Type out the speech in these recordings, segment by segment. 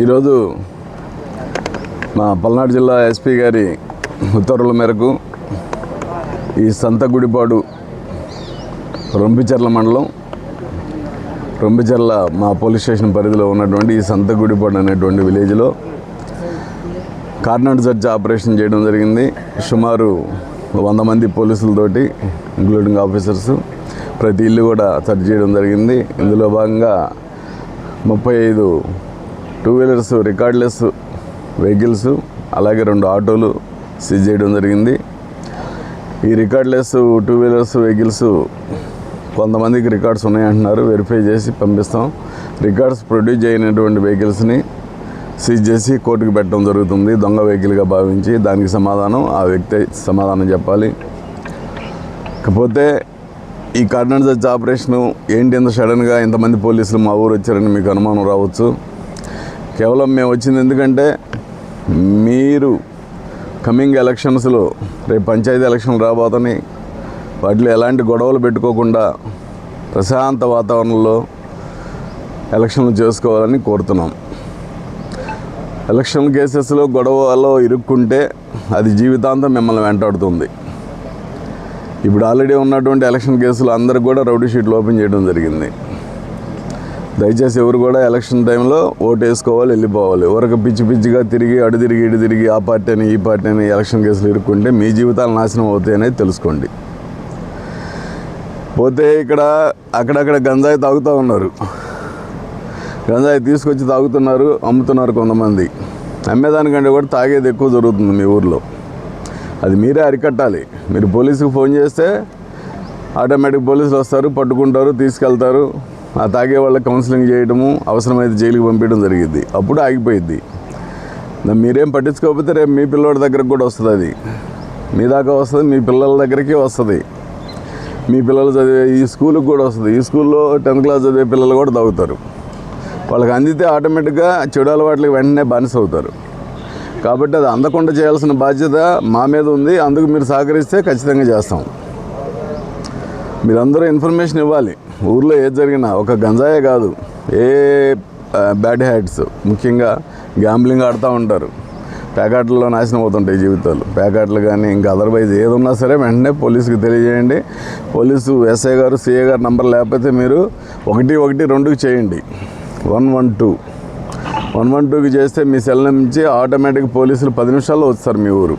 ఈరోజు మా పల్నాడు జిల్లా ఎస్పీ గారి ఉత్తర్వుల మేరకు ఈ సంతగుడిపాడు రొంపిచెర్ల మండలం రొంపిచెర్ల మా పోలీస్ స్టేషన్ పరిధిలో ఉన్నటువంటి ఈ సంతగుడిపాడు అనేటువంటి విలేజ్లో కార్నర్ సెర్చ్ ఆపరేషన్ చేయడం జరిగింది. సుమారు 100 మంది పోలీసులతోటి ఇంక్లూడింగ్ ఆఫీసర్స్ ప్రతి ఇల్లు కూడా సెర్చ్ చేయడం జరిగింది. ఇందులో భాగంగా 35 2 వీలర్స్ రికార్డ్లెస్ వెహికల్స్ అలాగే 2 ఆటోలు సీజ్ చేయడం జరిగింది. ఈ రికార్డ్లెస్ 2 వీలర్స్ వెహికల్స్ కొంతమందికి రికార్డ్స్ ఉన్నాయంటున్నారు, వెరిఫై చేసి పంపిస్తాం. రికార్డ్స్ ప్రొడ్యూస్ అయినటువంటి వెహికల్స్ని సీజ్ చేసి కోర్టుకు పెట్టడం జరుగుతుంది. దొంగ వెహికల్గా భావించి దానికి సమాధానం ఆ వ్యక్తి సమాధానం చెప్పాలి. కాకపోతే ఈ కార్నర్ సెర్చ్ ఆపరేషను ఏంటి ఇంత సడన్గా ఇంతమంది పోలీసులు మా ఊరు వచ్చారని మీకు అనుమానం రావచ్చు. కేవలం మేము వచ్చింది ఎందుకంటే మీరు కమింగ్ ఎలక్షన్స్లో రేపు పంచాయతీ ఎలక్షన్లు రాబోతున్నాయి, వాటిలో ఎలాంటి గొడవలు పెట్టుకోకుండా ప్రశాంత వాతావరణంలో ఎలక్షన్లు చేసుకోవాలని కోరుతున్నాం. ఎలక్షన్ కేసెస్లో గొడవలో ఇరుక్కుంటే అది జీవితాంతం మిమ్మల్ని వెంటాడుతుంది. ఇప్పుడు ఆల్రెడీ ఉన్నటువంటి ఎలక్షన్ కేసులు అందరికి కూడా రౌడీ షీట్లు ఓపెన్ చేయడం జరిగింది. దయచేసి ఎవరు కూడా ఎలక్షన్ టైంలో ఓటు వేసుకోవాలి, వెళ్ళిపోవాలి. ఎవరికి పిచ్చిగా తిరిగి అడు తిరిగి ఇటు తిరిగి ఆ పార్టీ అని ఈ పార్టీ అని ఎలక్షన్ కేసులు ఇరుక్కుంటే మీ జీవితాలు నాశనం అవుతాయి అనేది తెలుసుకోండి. పోతే ఇక్కడ అక్కడక్కడ గంజాయి తాగుతూ ఉన్నారు, గంజాయి తీసుకొచ్చి తాగుతున్నారు, అమ్ముతున్నారు. కొంతమంది అమ్మేదానికంటే కూడా తాగేది ఎక్కువ జరుగుతుంది మీ ఊర్లో. అది మీరే అరికట్టాలి. మీరు పోలీసుకు ఫోన్ చేస్తే ఆటోమేటిక్ పోలీసులు వస్తారు, పట్టుకుంటారు, తీసుకెళ్తారు. ఆ తాగే వాళ్ళకి కౌన్సిలింగ్ చేయడము, అవసరమైతే జైలుకి పంపించడం జరిగింది. అప్పుడు ఆగిపోయిద్ది. మీరేం పట్టించుకోకపోతే రేపు మీ పిల్లోడి దగ్గరకు కూడా వస్తుంది. అది మీ దాకా వస్తుంది, మీ పిల్లల దగ్గరికి వస్తుంది. మీ పిల్లలు చదివే ఈ స్కూల్కి కూడా వస్తుంది. ఈ స్కూల్లో 10th క్లాస్ చదివే పిల్లలు కూడా తాగుతారు. వాళ్ళకి అందితే ఆటోమేటిక్గా చెడు అలవాట్లకి వెంటనే బానిస అవుతారు. కాబట్టి అది అందకుండా చేయాల్సిన బాధ్యత మా మీద ఉంది. అందుకు మీరు సహకరిస్తే ఖచ్చితంగా చేస్తాం. మీరందరూ ఇన్ఫర్మేషన్ ఇవ్వాలి. ఊర్లో ఏది జరిగినా ఒక గంజాయే కాదు, ఏ బ్యాడ్ హ్యాబిట్స్, ముఖ్యంగా గ్యాంబ్లింగ్ ఆడుతూ ఉంటారు. ప్యాకెట్లలో నాశనం అవుతుంటాయి జీవితాలు. ప్యాకెట్లు కానీ ఇంకా అదర్వైజ్ ఏది ఉన్నా సరే వెంటనే పోలీసుకి తెలియజేయండి. పోలీసు ఎస్ఐ గారు, సిఐ గారు నంబర్ లేకపోతే మీరు 112కి చేయండి. 112కి చేస్తే మీ సెల్ నుంచి ఆటోమేటిక్ పోలీసులు 10 నిమిషాల్లో వస్తారు మీ ఊరు.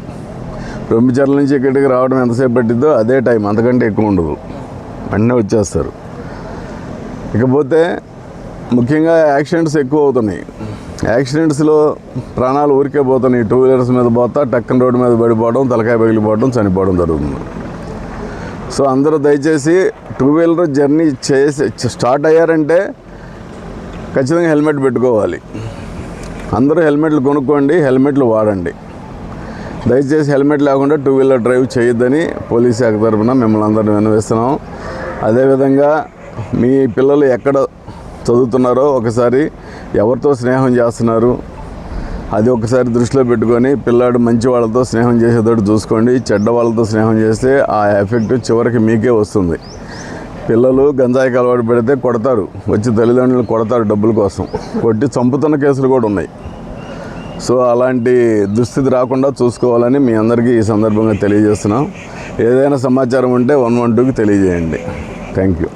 రొంపిచెర్ల నుంచి ఇక్కడికి రావడం ఎంతసేపు పట్టిద్దో అదే టైం, అంతకంటే ఎక్కువ ఉండదు. వెంటనే వచ్చేస్తారు. ఇకపోతే ముఖ్యంగా యాక్సిడెంట్స్ ఎక్కువ అవుతున్నాయి. యాక్సిడెంట్స్లో ప్రాణాలు ఊరికే పోతున్నాయి. 2 వీలర్స్ మీద పోతా టక్కన రోడ్డు మీద పడిపోవడం, తలకాయ పగిలిపోవడం, చనిపోవడం జరుగుతుంది. సో అందరూ దయచేసి 2 వీలర్ జర్నీ స్టార్ట్ అయ్యారంటే ఖచ్చితంగా హెల్మెట్ పెట్టుకోవాలి. అందరూ హెల్మెట్లు కొనుక్కోండి, హెల్మెట్లు వాడండి. దయచేసి హెల్మెట్ లేకుండా 2 వీలర్ డ్రైవ్ చేయొద్దని పోలీస్ శాఖ తరఫున మిమ్మల్ని అందరినీ విన్నవిస్తున్నాం. అదేవిధంగా మీ పిల్లలు ఎక్కడ చదువుతున్నారో ఒకసారి ఎవరితో స్నేహం చేస్తున్నారు అది ఒకసారి దృష్టిలో పెట్టుకొని పిల్లాడు మంచి వాళ్ళతో స్నేహం చేసేటట్టు చూసుకోండి. చెడ్డ వాళ్ళతో స్నేహం చేస్తే ఆ ఎఫెక్ట్ చివరికి మీకే వస్తుంది. పిల్లలు గంజాయికి అలవాటు పెడితే కొడతారు, వచ్చి తల్లిదండ్రులు కొడతారు డబ్బుల కోసం, కొట్టి చంపుతున్న కేసులు కూడా ఉన్నాయి. సో అలాంటి దుస్థితి రాకుండా చూసుకోవాలని మీ అందరికీ ఈ సందర్భంగా తెలియజేస్తున్నాం. ఏదైనా సమాచారం ఉంటే 112కి తెలియజేయండి. Thank you.